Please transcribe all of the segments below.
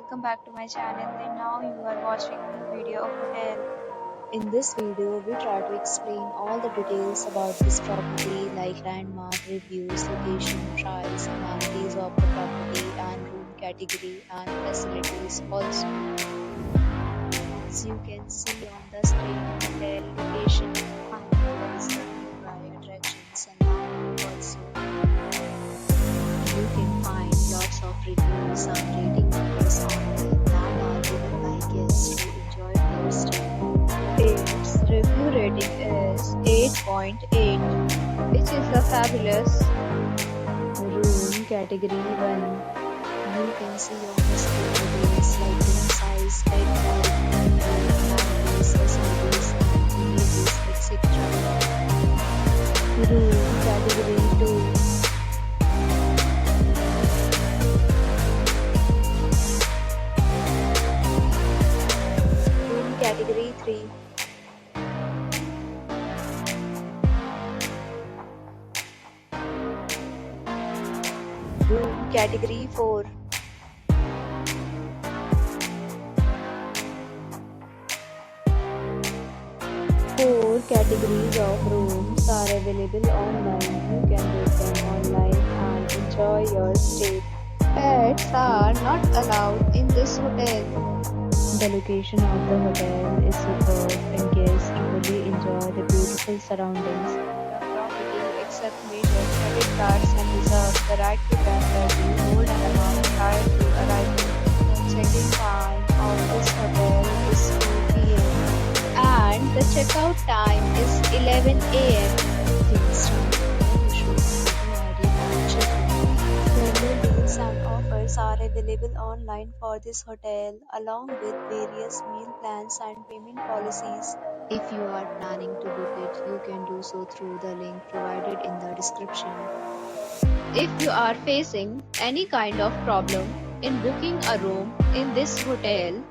welcome back to my channel, and now you are watching a new video of hotel. In this video, we try to explain all the details about this property like landmark, reviews, location, price, amenities of the property and room category and facilities also. As you can see on the screen, hotel location and nearby attractions and landmark also. You can find lots of reviews and rating numbers online that are given by guests who enjoy their stay. Its review rating is 8.8, which is a fabulous. Room category 1. You can see on the screen details like room size, bed type, amenities, facilities, and images, etc. Room category 2. Room category 3. Room category 4. Four categories of rooms are available online. You can book them online and enjoy your stay. Pets are not allowed in this hotel. The location of the hotel is superb and guests really enjoy the beautiful surroundings. The property accepts major credit cards and reserves the right to temporarily hold an amount prior to arrival. The check-in time of this hotel is 2 p.m. and the checkout time is 11 a.m. Please remember to show photo ID and check-in. Several deals and offers are available online for this hotel, along with various meal plans and payment policies. If you are planning to book it, you can do so through the link provided in the description. If you are facing any kind of problem in booking a room in this hotel,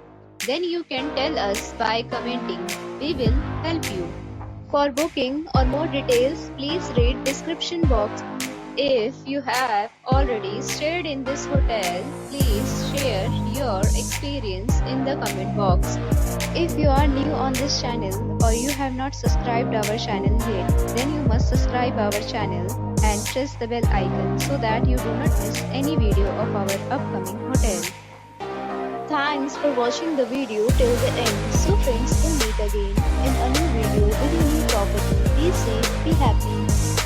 then you can tell us by commenting. We will help you. For booking or more details, please read description box. If you have already stayed in this hotel, please share your experience in the comment box. If you are new on this channel or you have not subscribed our channel yet, then you must subscribe our channel and press the bell icon so that you do not miss any video of our upcoming hotel. Thanks for watching the video till the end. So friends, we'll meet again in a new video with a new property. Be safe, be happy.